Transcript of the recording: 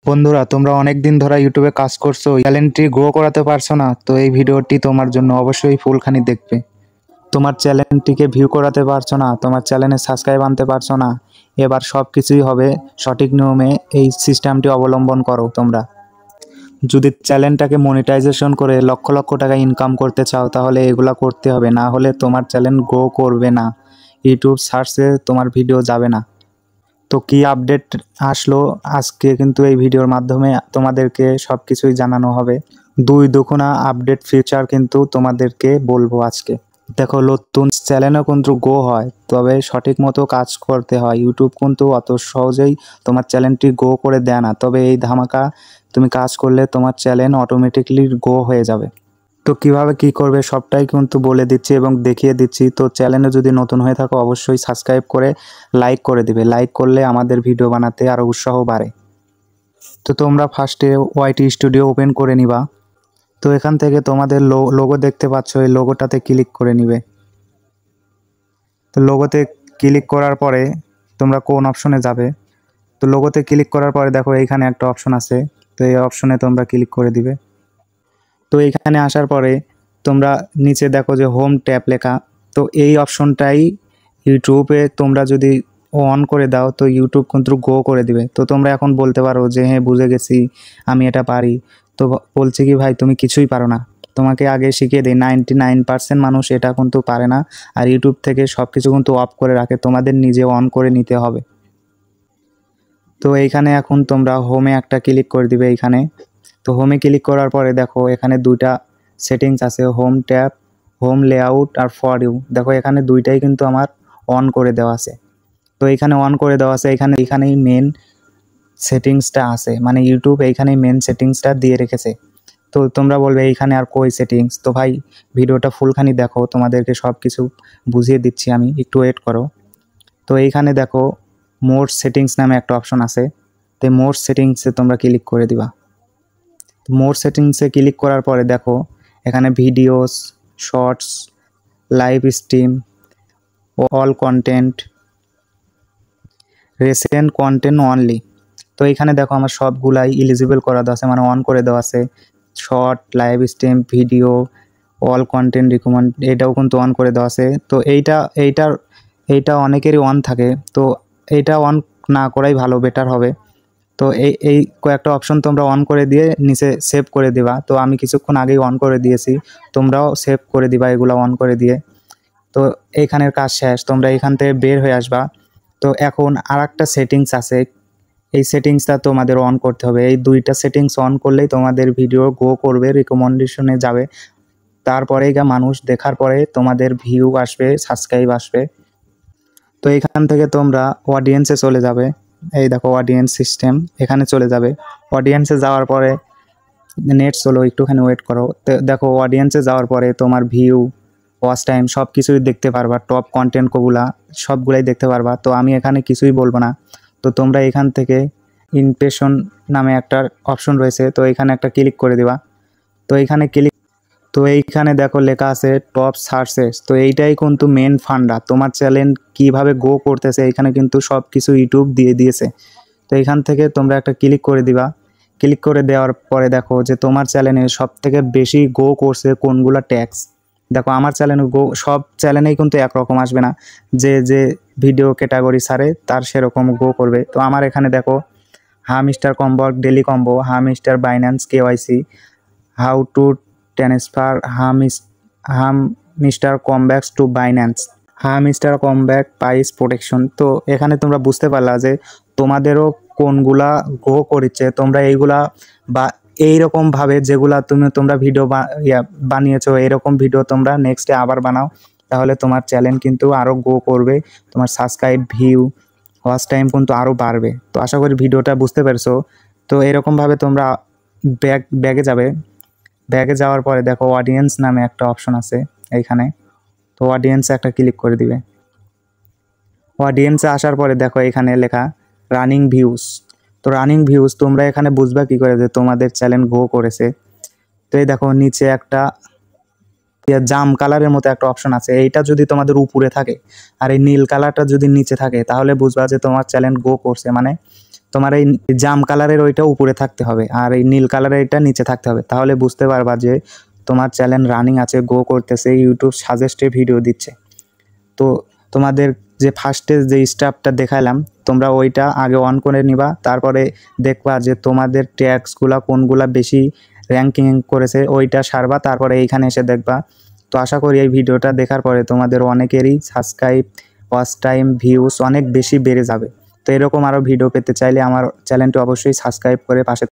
বন্ধুরা, তোমরা অনেক দিন ধরে ইউটিউবে কাজ করছো, চ্যানেলটি গ্রো করাতে পারছো না, তো এই ভিডিওটি তোমার জন্য অবশ্যই ফুলখানি দেখবে। তোমার চ্যানেলটিকে ভিউ করাতে পারছো না, তোমার চ্যানেলে সাবস্ক্রাইব আনতে পারছো না, এবার সব কিছুই হবে সঠিক নিয়মে। এই সিস্টেমটি অবলম্বন করো তোমরা। যদি চ্যানেলটাকে মনিটাইজেশন করে লক্ষ লক্ষ টাকা ইনকাম করতে চাও, তাহলে এগুলা করতে হবে, না হলে তোমার চ্যানেল গ্রো করবে না, ইউটিউব সার্চে তোমার ভিডিও যাবে না। তো কি আপডেট আসলো আজকে, কিন্তু এই ভিডিওর মাধ্যমে তোমাদেরকে সব কিছুই জানানো হবে। দুই দুগুণা আপডেট ফিচার কিন্তু তোমাদেরকে বলবো আজকে। দেখো, নতুন চ্যানেলও কিন্তু গ্রো হয়, তবে সঠিক মতো কাজ করতে হয়। ইউটিউব কিন্তু অত সহজেই তোমার চ্যানেলটি গ্রো করে দেয় না, তবে এই ধামাকা তুমি কাজ করলে তোমার চ্যানেল অটোমেটিকলি গ্রো হয়ে যাবে। তো কিভাবে কি করবে সবটাই কিন্তু বলে দিচ্ছি এবং দেখিয়ে দিচ্ছি। তো চ্যানেলে যদি নতুন হয়ে থাকো, অবশ্যই সাবস্ক্রাইব করে লাইক করে দিবে। লাইক করলে আমাদের ভিডিও বানাতে আরও উৎসাহ বাড়ে। তো তোমরা ফার্স্টে ওয়াইটি স্টুডিও ওপেন করে নিবা। তো এখান থেকে তোমাদের লোগো দেখতে পাচ্ছ, এই লোগোটাতে ক্লিক করে নিবে। তো লোগোতে ক্লিক করার পরে তোমরা কোন অপশনে যাবে। তো লোগোতে ক্লিক করার পরে দেখো এইখানে একটা অপশন আছে, তো এই অপশনে তোমরা ক্লিক করে দিবে। তো এইখানে আসার পরে তোমরা নিচে দেখো যে হোম ট্যাব লেখা, তো এই অপশনটাই ইউটিউবে তোমরা যদি অন করে দাও, তো ইউটিউব কিন্তু গ্রো করে দিবে। তো তোমরা এখন বলতে পারো যে হ্যাঁ, বুঝে গেছি, আমি এটা পারি। তো বলছি কি ভাই, তুমি কিছুই পারো না। তোমাকে আগে শিখিয়ে দিই, 99% মানুষ এটা কিন্তু পারে না। আর ইউটিউব থেকে সব কিছু কিন্তু অফ করে রাখে, তোমাদের নিজে অন করে নিতে হবে। তো এইখানে এখন তোমরা হোমে একটা ক্লিক করে দিবে এইখানে। তো হোমে ক্লিক করার পরে দেখো এখানে দুইটা সেটিংস আছে, হোম ট্যাব, হোম লেআউট আর ফর ইউ। দেখো এখানে দুইটাই কিন্তু আমার অন করে দেওয়া আছে। তো এইখানে অন করে দেওয়া আছে, এইখানেই মেন সেটিংসটা আছে, মানে ইউটিউব এইখানেই মেন সেটিংসটা দিয়ে রেখেছে। তো তোমরা বলবে এইখানে আর কই সেটিংস। তো ভাই, ভিডিওটা ফুলখানি দেখো, তোমাদেরকে সব কিছু বুঝিয়ে দিচ্ছি আমি, একটু ওয়েট করো। তো এইখানে দেখো মোর সেটিংস নামে একটা অপশন আছে, তো মোর সেটিংসে তোমরা ক্লিক করে দিবা। মোর সেটিংসে ক্লিক করার পরে দেখো এখানে videos, shorts, live stream, all content, recent content only. তো এখানে দেখো আমার সবগুলাই এলিজিবল করা দেওয়া আছে, মানে অন করে দেওয়া আছে। Short, live stream, video, all content recommend, এটাও কিন্তু অন করে দেওয়া আছে। তো এইটা অনেকেরই অন থাকে, তো এইটা অন না করাই ভালো, বেটার হবে। তো এই কয়েকটা অপশন তোমরা অন করে দিয়ে নিচে সেভ করে দিবা। তো আমি কিছুক্ষণ আগেই অন করে দিয়েছি, তোমরাও সেভ করে দিবা এগুলো অন করে দিয়ে। তো এইখানের কাজ শেষ, তোমরা এখান থেকে বের হয়ে আসবা। তো এখন আর একটা সেটিংস আছে, এই সেটিংসটা তোমাদের অন করতে হবে। এই দুইটা সেটিংস অন করলেই তোমাদের ভিডিও গ্রো করবে, রিকমেন্ডেশনে যাবে, তারপরেই মানুষ দেখার পরে তোমাদের ভিউ আসবে, সাবস্ক্রাইব আসবে। তো এখান থেকে তোমরা অডিয়েন্সে চলে যাবে। এই দেখো অডিয়েন্স সিস্টেম, এখানে চলে যাবে। অডিয়েন্সে যাওয়ার পরে নেট চলো, একটুখানি ওয়েট করো। তো দেখো অডিয়েন্সে যাওয়ার পরে তোমার ভিউ, ওয়াচ টাইম সব কিছুই দেখতে পারবা, টপ কন্টেন্ট কোগুলা সবগুলাই দেখতে পারবা। তো আমি এখানে কিছুই বলবো না। তো তোমরা এখান থেকে ইমপ্রেশন নামে একটা অপশন রয়েছে, তো এখানে একটা ক্লিক করে দিবা। তো এইখানে দেখো লেখা আছে টপ সার্চেস। তো এইটাই কিন্তু মেন ফান্ডা, তোমার চ্যানেল কিভাবে গ্রো করতেছে এখানে কিন্তু সব কিছু ইউটিউব দিয়ে দিয়েছে। তো এখান থেকে তোমরা একটা ক্লিক করে দিবা। ক্লিক করে দেওয়ার পরে দেখো যে তোমার চ্যানেলে সব থেকে বেশি গ্রো করছে কোনগুলা ট্যাক্স। দেখো আমার চ্যানেলে সব চ্যানেলেই কিন্তু একরকম আসবে না, যে যে ভিডিও ক্যাটাগরি সারে তার সেরকম গ্রো করবে। তো আমার এখানে দেখো hamster combo daily combo, hamster Binance KYC, how to transfer, hamster comebacks to Binance, hamster comeback price protection. তো এখানে তোমরা বুঝতে পারলা যে তোমাদেরও কোনগুলা গ্রো করছে। তোমরা এইগুলা বা এইরকমভাবে যেগুলা তোমরা ভিডিও বানিয়েছো, এইরকম ভিডিও তোমরা নেক্সটে আবার বানাও, তাহলে তোমার চ্যানেল কিন্তু আরও গ্রো করবে, তোমার সাবস্ক্রাইব, ভিউ, ওয়াচ টাইম কিন্তু আরও বাড়বে। তো আশা করি ভিডিওটা বুঝতে পেরেছো। তো এরকমভাবে তোমরা ব্যাগে যাবে। ব্যাগে যাওয়ার পরে দেখো অডিয়েন্স নামে একটা অপশন আছে এইখানে, তো অডিয়েন্সে একটা ক্লিক করে দিবে। অডিয়েন্সে আসার পরে দেখো এখানে লেখা রানিং ভিউজ। তো রানিং ভিউজ তোমরা এখানে বুঝবা কী করে যে তোমাদের চ্যানেল গ্রো করেছে। তো এই দেখো নিচে একটা জাম কালারের মতো একটা অপশন আছে, এইটা যদি তোমাদের উপরে থাকে আর এই নীল কালারটা যদি নিচে থাকে তাহলে বুঝবা যে তোমার চ্যানেল গ্রো করছে। মানে তোমার এই জাম কালারের ওইটা উপরে থাকতে হবে আর এই নীল কালারের এটা নিচে থাকতে হবে, তাহলে বুঝতে পারবা যে তোমার চ্যানেল রানিং আছে, গ্রো করতেছে, ইউটিউব সাজেস্টে ভিডিও দিচ্ছে। তো তোমাদের যে ফার্স্টে যে স্টাফটা দেখালাম তোমরা ওইটা আগে অন করে নিবা, তারপরে দেখবা যে তোমাদের ট্যাক্সগুলা কোনগুলা বেশি র্যাঙ্কিং করেছে ওইটা সারবা, তারপরে এইখানে এসে দেখবা। তো আশা করি এই ভিডিওটা দেখার পরে তোমাদের অনেকেরই সাবস্ক্রাইব, ওয়াচ টাইম, ভিউজ অনেক বেশি বেড়ে যাবে। তো এরকম আরও ভিডিও পেতে চাইলে আমার চ্যানেলটি অবশ্যই সাবস্ক্রাইব করে পাশে